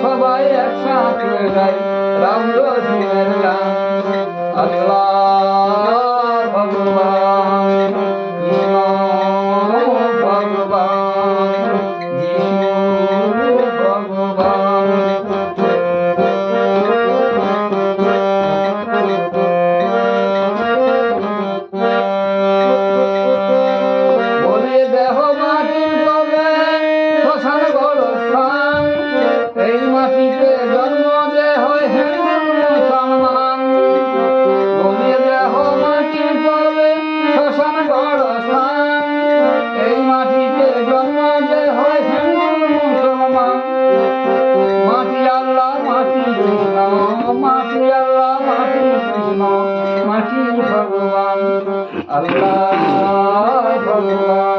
সবাই একসাথে গাই রাম রহিমের গান। আল্লাহ ভগবান কৃষ্ণ ভগবান যিশু ভগবান। বলে দেহ মাটি তবে শ্মশান গোরস্থান, এই মাটিতে জন্ম যে হয় হিন্দু মুসলমান। বলে দেহ মাটি তবে শ্মশান গোরস্থান, এই মাটিতে জন্ম যে হয় হিন্দু মুসলমান। মাটি আল্লাহ মাটি কৃষ্ণ, মাটি আল্লাহ মাটি কৃষ্ণ, মাটি ভগবান। আল্লাহ ভগবান।